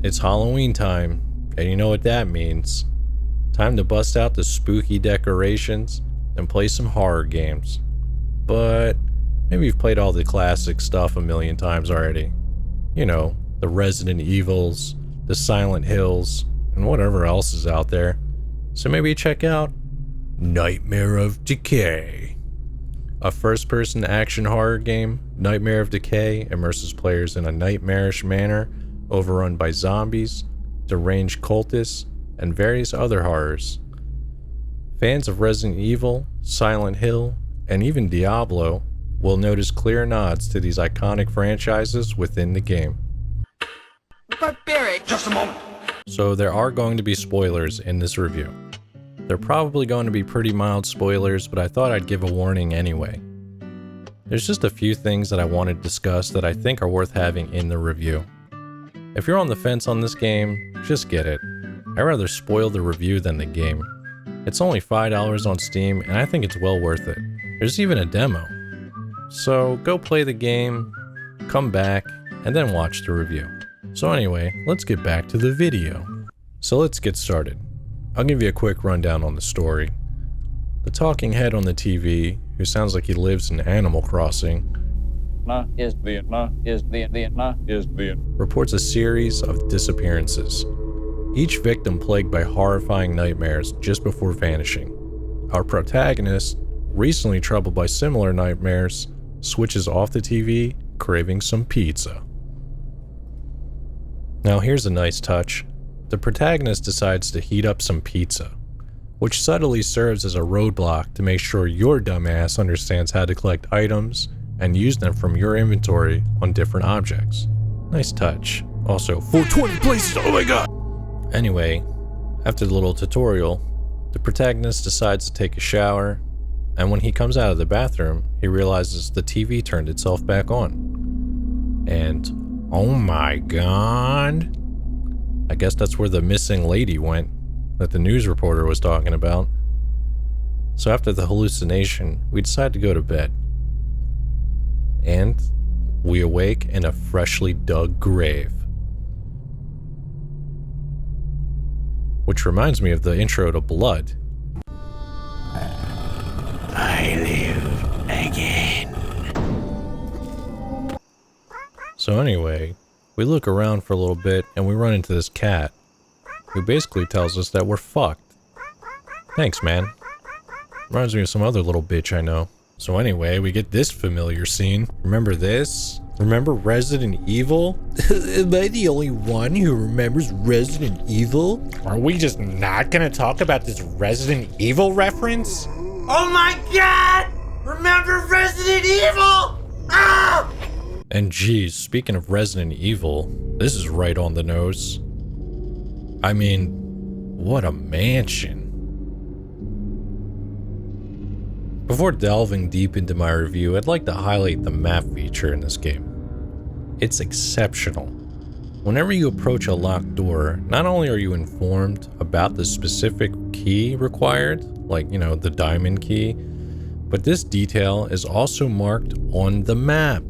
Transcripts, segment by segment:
It's Halloween time, and you know what that means. Time to bust out the spooky decorations and play some horror games. But maybe you've played all the classic stuff a million times already. You know, the Resident Evils, the Silent Hills, and whatever else is out there. So maybe check out Nightmare of Decay. A first-person action horror game, Nightmare of Decay immerses players in a nightmarish manner overrun by zombies, deranged cultists, and various other horrors. Fans of Resident Evil, Silent Hill, and even Diablo will notice clear nods to these iconic franchises within the game. Barbaric. Just a moment. So there are going to be spoilers in this review. They're probably going to be pretty mild spoilers, but I thought I'd give a warning anyway. There's just a few things that I want to discuss that I think are worth having in the review. If you're on the fence on this game, just get it. I'd rather spoil the review than the game. It's only $5 on Steam, and I think it's well worth it. There's even a demo. So go play the game, come back, and then watch the review. So anyway, let's get back to the video. So let's get started. I'll give you a quick rundown on the story. The talking head on the TV, who sounds like he lives in Animal Crossing, reports a series of disappearances, each victim plagued by horrifying nightmares just before vanishing. Our protagonist, recently troubled by similar nightmares, switches off the TV, craving some pizza. Now here's a nice touch. The protagonist decides to heat up some pizza, which subtly serves as a roadblock to make sure your dumbass understands how to collect items and use them from your inventory on different objects. Nice touch. Also, 420 places, oh my god! Anyway, after the little tutorial, the protagonist decides to take a shower, and when he comes out of the bathroom, he realizes the TV turned itself back on. And, oh my god, I guess that's where the missing lady went, that the news reporter was talking about. So after the hallucination, we decide to go to bed. And we awake in a freshly dug grave. Which reminds me of the intro to Blood. I live again. So anyway, we look around for a little bit and we run into this cat, who basically tells us that we're fucked. Thanks, man. Reminds me of some other little bitch I know. So anyway, we get this familiar scene. Remember this? Remember Resident Evil? Am I the only one who remembers Resident Evil? Are we just not gonna talk about this Resident Evil reference? Oh my god! Remember Resident Evil? Ah! And geez, speaking of Resident Evil, this is right on the nose. I mean, what a mansion. Before delving deep into my review, I'd like to highlight the map feature in this game. It's exceptional. Whenever you approach a locked door, not only are you informed about the specific key required, like, you know, the diamond key, but this detail is also marked on the map.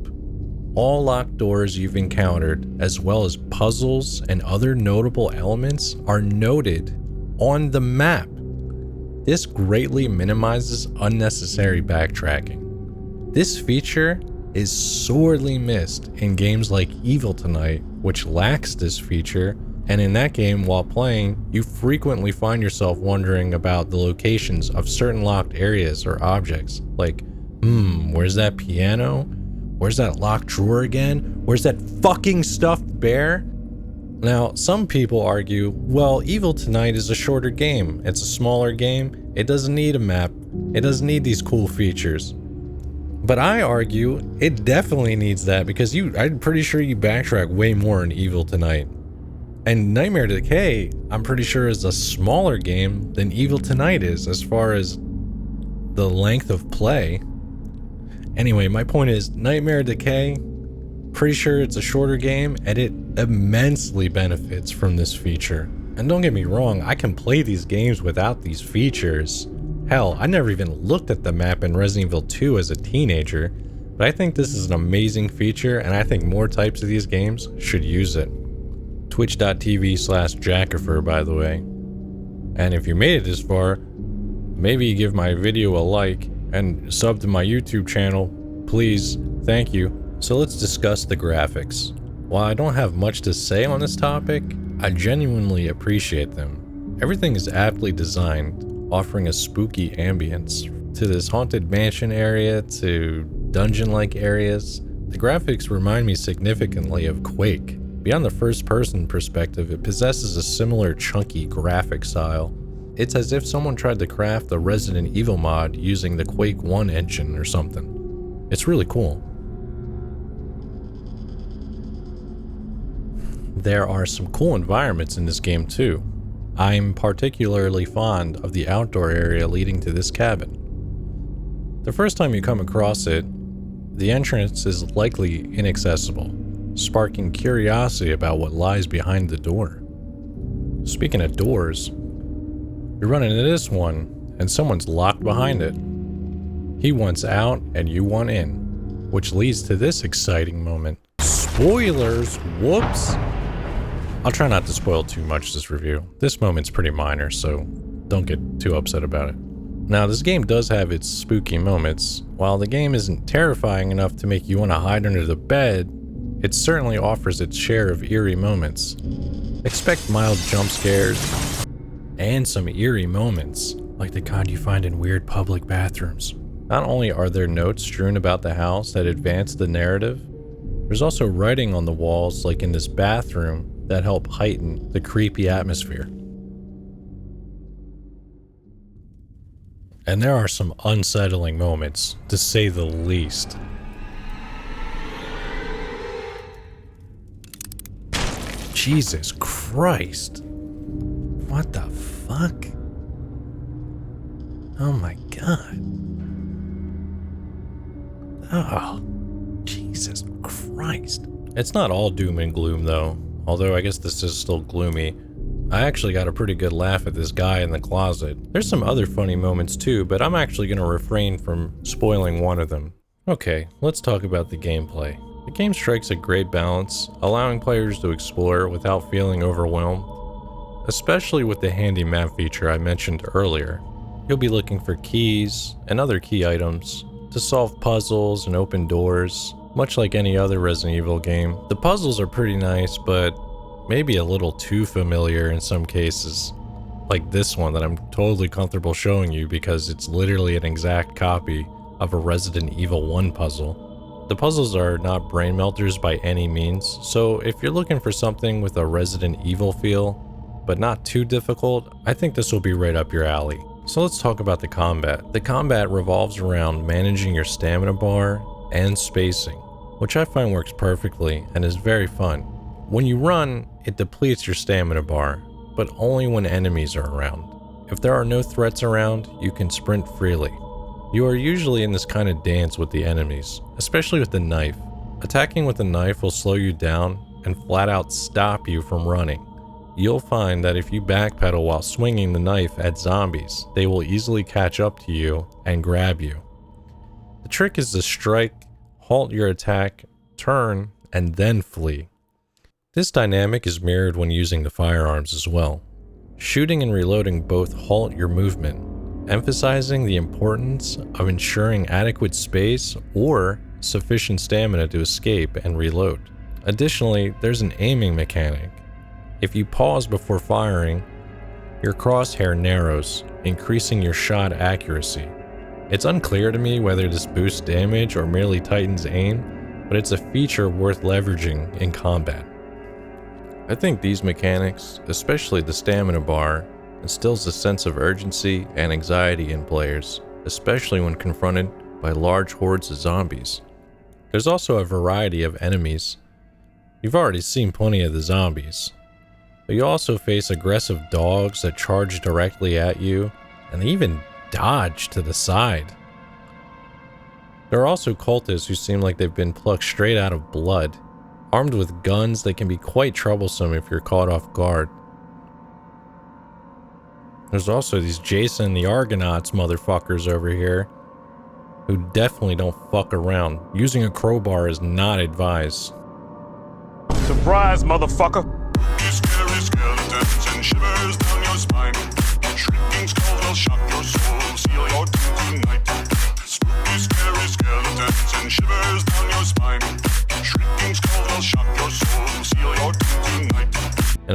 All locked doors you've encountered, as well as puzzles and other notable elements, are noted on the map. This greatly minimizes unnecessary backtracking. This feature is sorely missed in games like Evil Tonight, which lacks this feature, and in that game, while playing, you frequently find yourself wondering about the locations of certain locked areas or objects, like, where's that piano? Where's that locked drawer again? Where's that fucking stuffed bear? Now, some people argue, well, Evil Tonight is a shorter game. It's a smaller game. It doesn't need a map. It doesn't need these cool features. But I argue it definitely needs that because I'm pretty sure you backtrack way more in Evil Tonight. And Nightmare Decay, I'm pretty sure is a smaller game than Evil Tonight is as far as the length of play. Anyway, my point is, Nightmare Decay, pretty sure it's a shorter game, and it immensely benefits from this feature. And don't get me wrong, I can play these games without these features. Hell, I never even looked at the map in Resident Evil 2 as a teenager, but I think this is an amazing feature, and I think more types of these games should use it. twitch.tv/Jackafur, by the way. And if you made it this far, maybe give my video a like and sub to my YouTube channel, please. Thank you. So let's discuss the graphics. While I don't have much to say on this topic, I genuinely appreciate them. Everything is aptly designed, offering a spooky ambience. To this haunted mansion area, to dungeon-like areas, the graphics remind me significantly of Quake. Beyond the first-person perspective, it possesses a similar chunky graphic style. It's as if someone tried to craft a Resident Evil mod using the Quake 1 engine or something. It's really cool. There are some cool environments in this game too. I'm particularly fond of the outdoor area leading to this cabin. The first time you come across it, the entrance is likely inaccessible, sparking curiosity about what lies behind the door. Speaking of doors, you run into this one, and someone's locked behind it. He wants out, and you want in, which leads to this exciting moment. Spoilers! Whoops! I'll try not to spoil too much this review. This moment's pretty minor, so don't get too upset about it. Now, this game does have its spooky moments. While the game isn't terrifying enough to make you want to hide under the bed, it certainly offers its share of eerie moments. Expect mild jump scares and some eerie moments, like the kind you find in weird public bathrooms. Not only are there notes strewn about the house that advance the narrative, there's also writing on the walls, like in this bathroom, that help heighten the creepy atmosphere. And there are some unsettling moments, to say the least. Jesus Christ. What the fuck? Oh my god. Oh, Jesus Christ. It's not all doom and gloom though, although I guess this is still gloomy. I actually got a pretty good laugh at this guy in the closet. There's some other funny moments too, but I'm actually going to refrain from spoiling one of them. Okay, let's talk about the gameplay. The game strikes a great balance, allowing players to explore without feeling overwhelmed, especially with the handy map feature I mentioned earlier. You'll be looking for keys and other key items to solve puzzles and open doors, much like any other Resident Evil game. The puzzles are pretty nice, but maybe a little too familiar in some cases. Like this one that I'm totally comfortable showing you because it's literally an exact copy of a Resident Evil 1 puzzle. The puzzles are not brain melters by any means, so if you're looking for something with a Resident Evil feel, but not too difficult, I think this will be right up your alley. So let's talk about the combat. The combat revolves around managing your stamina bar and spacing, which I find works perfectly and is very fun. When you run, it depletes your stamina bar, but only when enemies are around. If there are no threats around, you can sprint freely. You are usually in this kind of dance with the enemies, especially with the knife. Attacking with a knife will slow you down and flat out stop you from running. You'll find that if you backpedal while swinging the knife at zombies, they will easily catch up to you and grab you. The trick is to strike, halt your attack, turn, and then flee. This dynamic is mirrored when using the firearms as well. Shooting and reloading both halt your movement, emphasizing the importance of ensuring adequate space or sufficient stamina to escape and reload. Additionally, there's an aiming mechanic. If you pause before firing, your crosshair narrows, increasing your shot accuracy. It's unclear to me whether this boosts damage or merely tightens aim, but it's a feature worth leveraging in combat. I think these mechanics, especially the stamina bar, instills a sense of urgency and anxiety in players, especially when confronted by large hordes of zombies. There's also a variety of enemies. You've already seen plenty of the zombies, but you also face aggressive dogs that charge directly at you, and they even dodge to the side. There are also cultists who seem like they've been plucked straight out of blood. Armed with guns, they can be quite troublesome if you're caught off guard. There's also these Jason the Argonauts motherfuckers over here, who definitely don't fuck around. Using a crowbar is not advised. Surprise, motherfucker!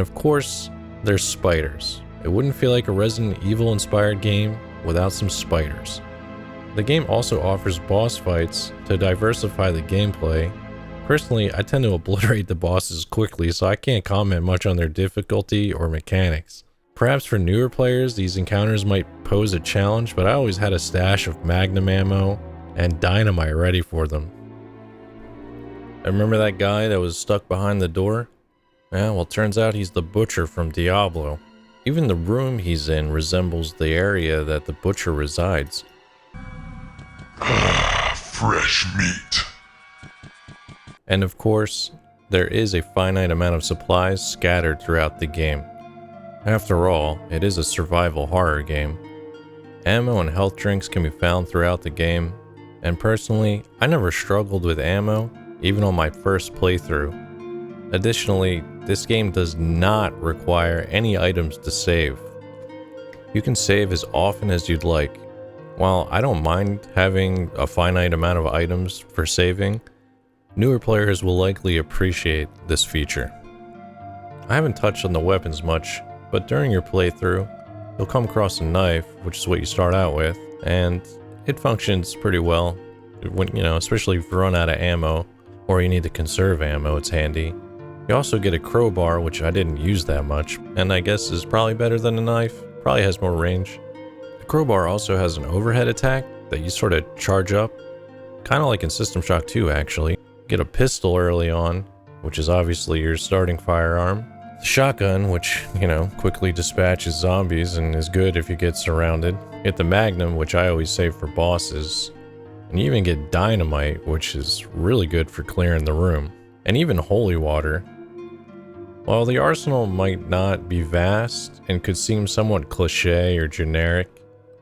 And of course, there's spiders. It wouldn't feel like a Resident Evil inspired game without some spiders. The game also offers boss fights to diversify the gameplay. Personally, I tend to obliterate the bosses quickly, so I can't comment much on their difficulty or mechanics. Perhaps for newer players, these encounters might pose a challenge, but I always had a stash of magnum ammo and dynamite ready for them. I remember that guy that was stuck behind the door? Yeah, well, turns out he's the butcher from Diablo. Even the room he's in resembles the area that the butcher resides. Fresh meat. And of course, there is a finite amount of supplies scattered throughout the game. After all, it is a survival horror game. Ammo and health drinks can be found throughout the game, and personally, I never struggled with ammo, even on my first playthrough. Additionally, this game does not require any items to save. You can save as often as you'd like. While I don't mind having a finite amount of items for saving, newer players will likely appreciate this feature. I haven't touched on the weapons much, but during your playthrough, you'll come across a knife, which is what you start out with, and it functions pretty well. When, especially if you run out of ammo, or you need to conserve ammo, it's handy. You also get a crowbar, which I didn't use that much, and I guess is probably better than a knife, probably has more range. The crowbar also has an overhead attack that you sort of charge up, kind of like in System Shock 2 actually. Get a pistol early on, which is obviously your starting firearm. The shotgun, which, quickly dispatches zombies and is good if you get surrounded. Get the magnum, which I always save for bosses. And you even get dynamite, which is really good for clearing the room. And even holy water. While the arsenal might not be vast and could seem somewhat cliche or generic,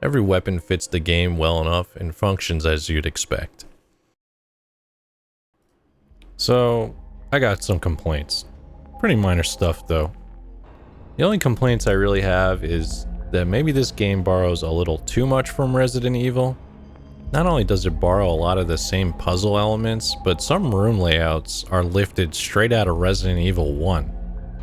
every weapon fits the game well enough and functions as you'd expect. So, I got some complaints. Pretty minor stuff though. The only complaints I really have is that maybe this game borrows a little too much from Resident Evil. Not only does it borrow a lot of the same puzzle elements, but some room layouts are lifted straight out of Resident Evil 1.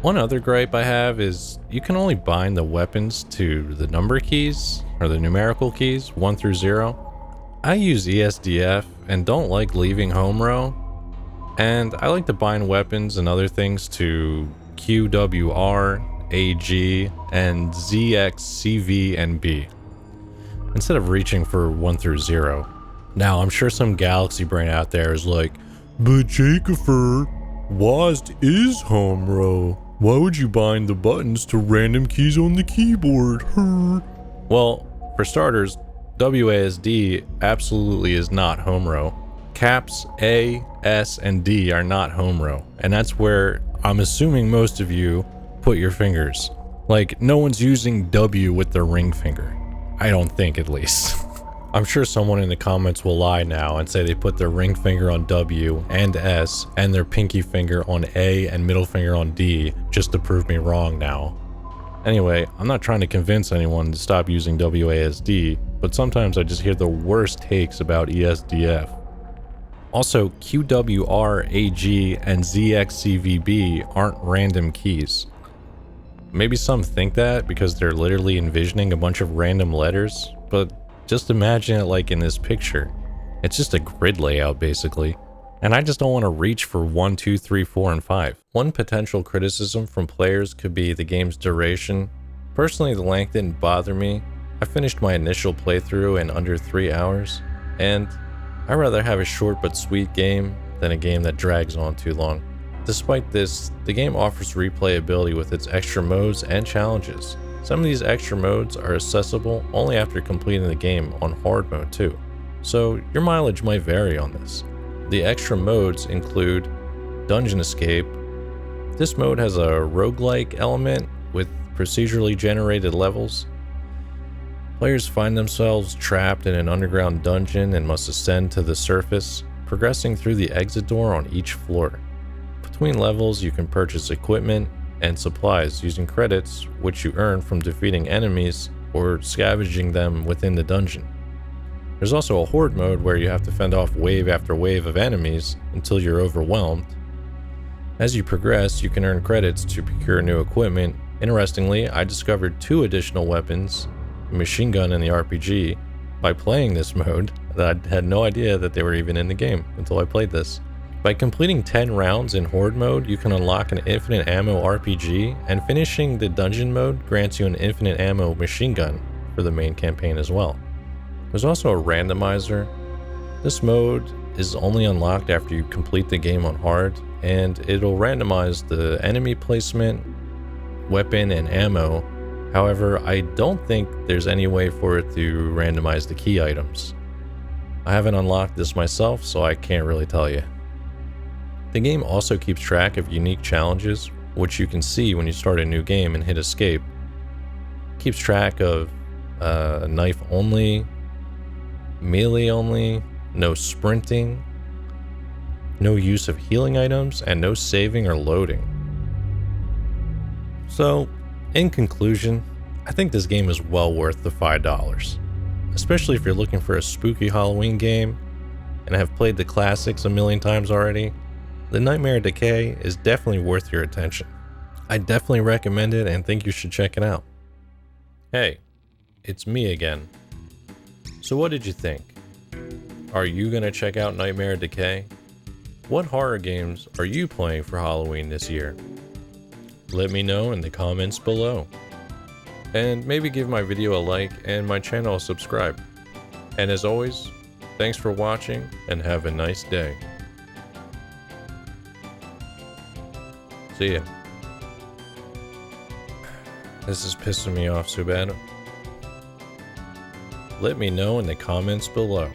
One other gripe I have is you can only bind the weapons to the number keys, or the numerical keys, 1 through 0. I use ESDF and don't like leaving home row. And I like to bind weapons and other things to Q, W, R, A, G, and Z, X, C, V, and B, instead of reaching for 1 through 0. Now, I'm sure some galaxy brain out there is like, but Jackafur, WASD is home row. Why would you bind the buttons to random keys on the keyboard? Well, for starters, WASD absolutely is not home row. Caps A, S, and D are not home row, and that's where I'm assuming most of you put your fingers. Like, no one's using W with their ring finger. I don't think, at least. I'm sure someone in the comments will lie now and say they put their ring finger on W and S and their pinky finger on A and middle finger on D just to prove me wrong now. Anyway, I'm not trying to convince anyone to stop using WASD, but sometimes I just hear the worst takes about ESDF. Also, QWR, AG, and ZXCVB aren't random keys. Maybe some think that because they're literally envisioning a bunch of random letters, but just imagine it like in this picture. It's just a grid layout basically, and I just don't want to reach for 1, 2, 3, 4, and 5. One potential criticism from players could be the game's duration. Personally, the length didn't bother me. I finished my initial playthrough in under 3 hours, and I'd rather have a short but sweet game than a game that drags on too long. Despite this, the game offers replayability with its extra modes and challenges. Some of these extra modes are accessible only after completing the game on hard mode too, so your mileage might vary on this. The extra modes include Dungeon Escape. This mode has a roguelike element with procedurally generated levels. Players find themselves trapped in an underground dungeon and must ascend to the surface, progressing through the exit door on each floor. Between levels, you can purchase equipment and supplies using credits, which you earn from defeating enemies or scavenging them within the dungeon. There's also a horde mode where you have to fend off wave after wave of enemies until you're overwhelmed. As you progress, you can earn credits to procure new equipment. Interestingly, I discovered 2 additional weapons, a machine gun and the RPG, by playing this mode that I had no idea that they were even in the game until I played this. By completing 10 rounds in Horde mode, you can unlock an infinite ammo RPG, and finishing the dungeon mode grants you an infinite ammo machine gun for the main campaign as well. There's also a randomizer. This mode is only unlocked after you complete the game on hard, and it'll randomize the enemy placement, weapon, and ammo. However, I don't think there's any way for it to randomize the key items. I haven't unlocked this myself, so I can't really tell you. The game also keeps track of unique challenges, which you can see when you start a new game and hit escape. It keeps track of knife only, melee only, no sprinting, no use of healing items, and no saving or loading. So, in conclusion, I think this game is well worth the $5, especially if you're looking for a spooky Halloween game and have played the classics a million times already. The Nightmare Decay is definitely worth your attention. I definitely recommend it and think you should check it out. Hey, it's me again. So what did you think? Are you gonna check out Nightmare Decay? What horror games are you playing for Halloween this year? Let me know in the comments below. And maybe give my video a like and my channel a subscribe. And as always, thanks for watching and have a nice day. See ya. This is pissing me off so bad. Let me know in the comments below.